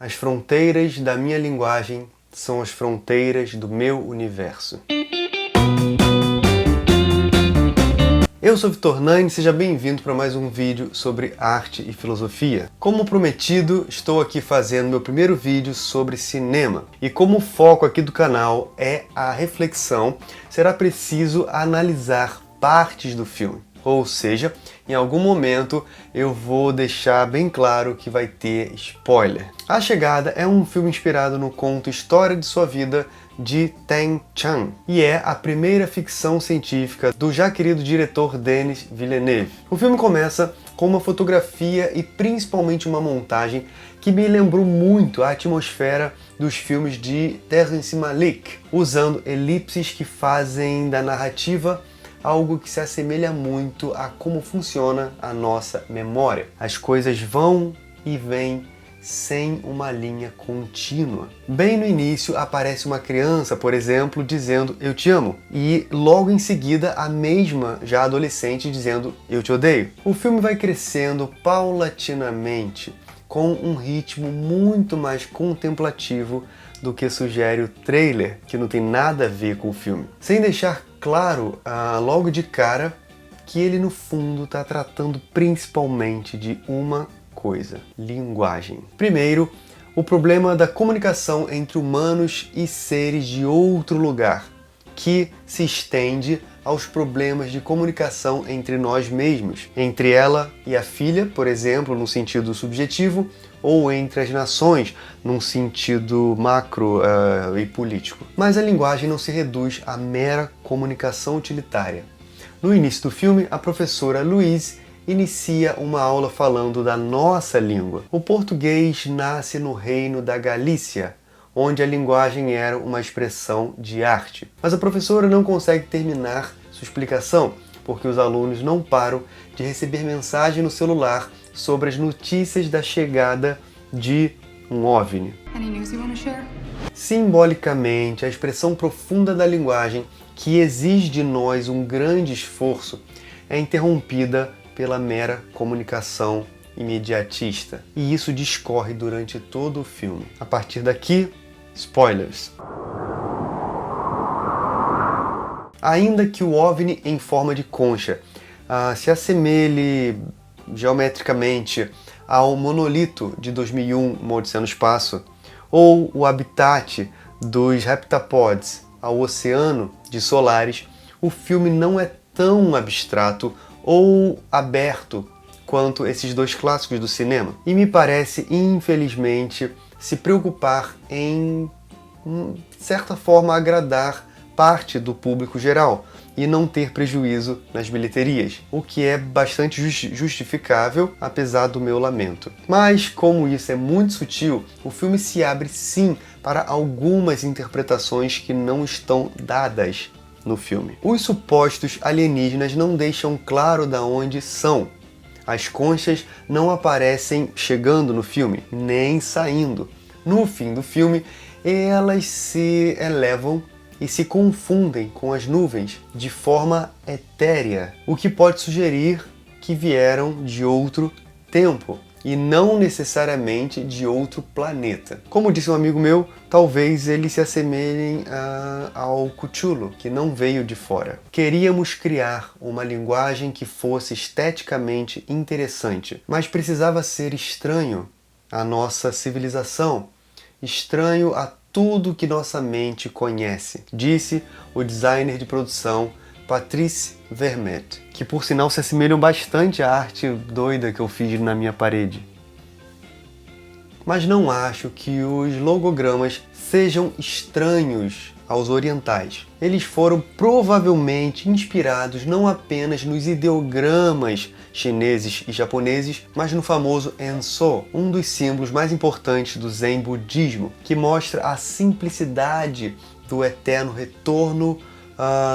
As fronteiras da minha linguagem são as fronteiras do meu universo. Eu sou Vitor Nani, seja bem-vindo para mais um vídeo sobre arte e filosofia. Como prometido, estou aqui fazendo meu primeiro vídeo sobre cinema. E como o foco aqui do canal é a reflexão, será preciso analisar partes do filme. Ou seja, em algum momento eu vou deixar bem claro que vai ter spoiler. A Chegada é um filme inspirado no conto História de Sua Vida, de Teng Chan, e é a primeira ficção científica do já querido diretor Denis Villeneuve. O filme começa com uma fotografia e principalmente uma montagem que me lembrou muito a atmosfera dos filmes de Terrence Malick, usando elipses que fazem da narrativa algo que se assemelha muito a como funciona a nossa memória. As coisas vão e vêm sem uma linha contínua. Bem no início aparece uma criança, por exemplo, dizendo "eu te amo", e logo em seguida a mesma, já adolescente, dizendo "eu te odeio". O filme vai crescendo paulatinamente, com um ritmo muito mais contemplativo do que sugere o trailer, que não tem nada a ver com o filme. Sem deixar claro, logo de cara, que ele no fundo está tratando principalmente de uma coisa: linguagem. Primeiro, o problema da comunicação entre humanos e seres de outro lugar, que se estende aos problemas de comunicação entre nós mesmos, entre ela e a filha, por exemplo, no sentido subjetivo, ou entre as nações, num sentido macro e político. Mas a linguagem não se reduz à mera comunicação utilitária. No início do filme, a professora Louise inicia uma aula falando da nossa língua. O português nasce no reino da Galícia, onde a linguagem era uma expressão de arte. Mas a professora não consegue terminar sua explicação, porque os alunos não param de receber mensagem no celular sobre as notícias da chegada de um OVNI. Simbolicamente, a expressão profunda da linguagem, que exige de nós um grande esforço, é interrompida pela mera comunicação imediatista. E isso discorre durante todo o filme. A partir daqui, spoilers. Ainda que o OVNI em forma de concha se assemelhe geometricamente ao monolito de 2001, Uma Odisseia no Espaço, ou o habitat dos heptapods ao oceano de Solaris, o filme não é tão abstrato ou aberto quanto esses dois clássicos do cinema. E me parece, infelizmente, se preocupar em, de certa forma, agradar parte do público geral e não ter prejuízo nas bilheterias, o que é bastante justificável, apesar do meu lamento. Mas, como isso é muito sutil, o filme se abre sim para algumas interpretações que não estão dadas no filme. Os supostos alienígenas não deixam claro de onde são. As conchas não aparecem chegando no filme, nem saindo. No fim do filme, elas se elevam e se confundem com as nuvens de forma etérea, o que pode sugerir que vieram de outro tempo e não necessariamente de outro planeta. Como disse um amigo meu, talvez eles se assemelhem ao Cthulhu, que não veio de fora. Queríamos criar uma linguagem que fosse esteticamente interessante, mas precisava ser estranho à nossa civilização, estranho a tudo que nossa mente conhece, disse o designer de produção Patrice Vermette, que por sinal se assemelham bastante à arte doida que eu fiz na minha parede. Mas não acho que os logogramas sejam estranhos aos orientais. Eles foram provavelmente inspirados não apenas nos ideogramas chineses e japoneses, mas no famoso Enso, um dos símbolos mais importantes do Zen budismo, que mostra a simplicidade do eterno retorno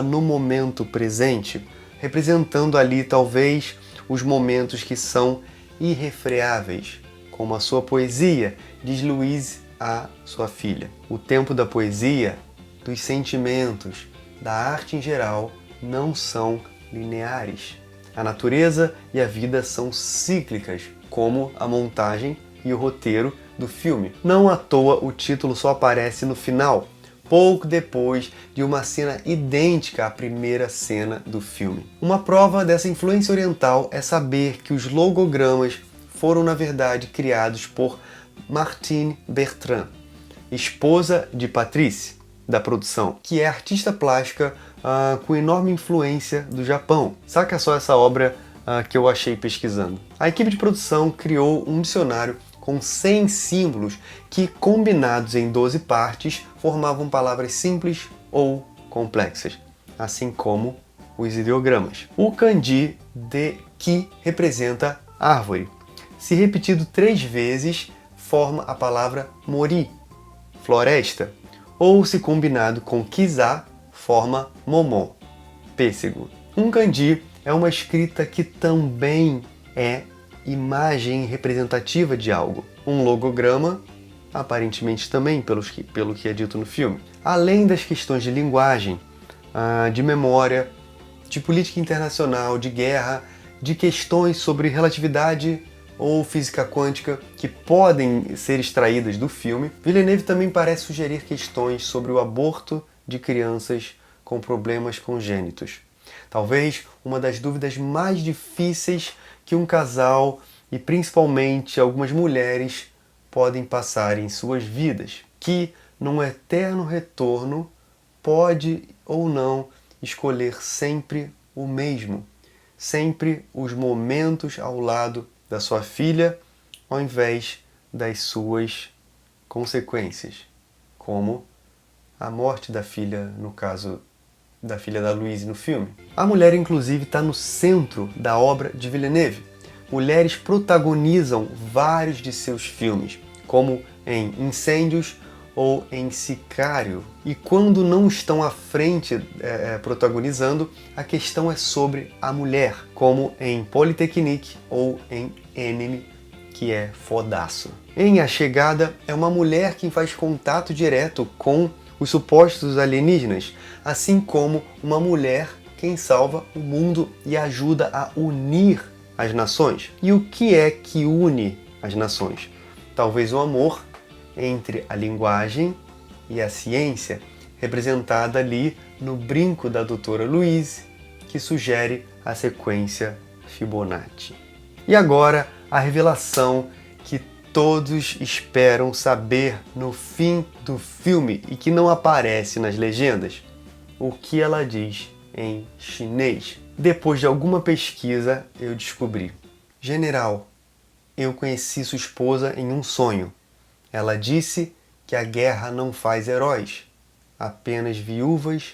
no momento presente, representando ali talvez os momentos que são irrefreáveis, como a sua poesia, diz Louise a sua filha. O tempo da poesia, dos sentimentos, da arte em geral, não são lineares. A natureza e a vida são cíclicas, como a montagem e o roteiro do filme. Não à toa o título só aparece no final, pouco depois de uma cena idêntica à primeira cena do filme. Uma prova dessa influência oriental é saber que os logogramas foram na verdade criados por Martine Bertrand, esposa de Patrice, da produção, que é artista plástica com enorme influência do Japão. Saca só essa obra que eu achei pesquisando. A equipe de produção criou um dicionário com 100 símbolos que, combinados em 12 partes, formavam palavras simples ou complexas, assim como os ideogramas. O kanji de ki representa árvore. Se repetido 3 vezes, forma a palavra mori, floresta, ou se combinado com kiza, forma momon, pêssego. Um kanji é uma escrita que também é imagem representativa de algo. Um logograma, aparentemente também, pelo que é dito no filme. Além das questões de linguagem, de memória, de política internacional, de guerra, de questões sobre relatividade ou física quântica que podem ser extraídas do filme, Villeneuve também parece sugerir questões sobre o aborto de crianças com problemas congênitos. Talvez uma das dúvidas mais difíceis que um casal e principalmente algumas mulheres podem passar em suas vidas, que num eterno retorno pode ou não escolher sempre o mesmo, sempre os momentos ao lado da sua filha ao invés das suas consequências, como a morte da filha, no caso da filha da Louise no filme. A mulher, inclusive, está no centro da obra de Villeneuve. Mulheres protagonizam vários de seus filmes, como em Incêndios ou em Sicário. E quando não estão à frente protagonizando, a questão é sobre a mulher, como em Polytechnique ou em Enemy, que é fodaço. Em A Chegada, é uma mulher quem faz contato direto com os supostos alienígenas, assim como uma mulher quem salva o mundo e ajuda a unir as nações. E o que é que une as nações? Talvez o amor entre a linguagem e a ciência, representada ali no brinco da doutora Louise, que sugere a sequência Fibonacci. E agora, a revelação que todos esperam saber no fim do filme e que não aparece nas legendas. O que ela diz em chinês? Depois de alguma pesquisa, eu descobri. General, eu conheci sua esposa em um sonho. Ela disse que a guerra não faz heróis, apenas viúvas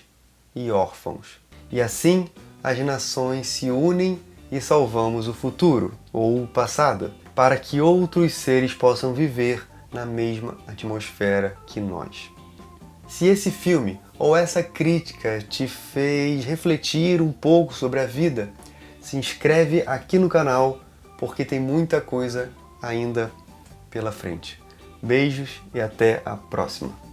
e órfãos. E assim, as nações se unem e salvamos o futuro, ou o passado, para que outros seres possam viver na mesma atmosfera que nós. Se esse filme ou essa crítica te fez refletir um pouco sobre a vida, se inscreve aqui no canal, porque tem muita coisa ainda pela frente. Beijos e até a próxima!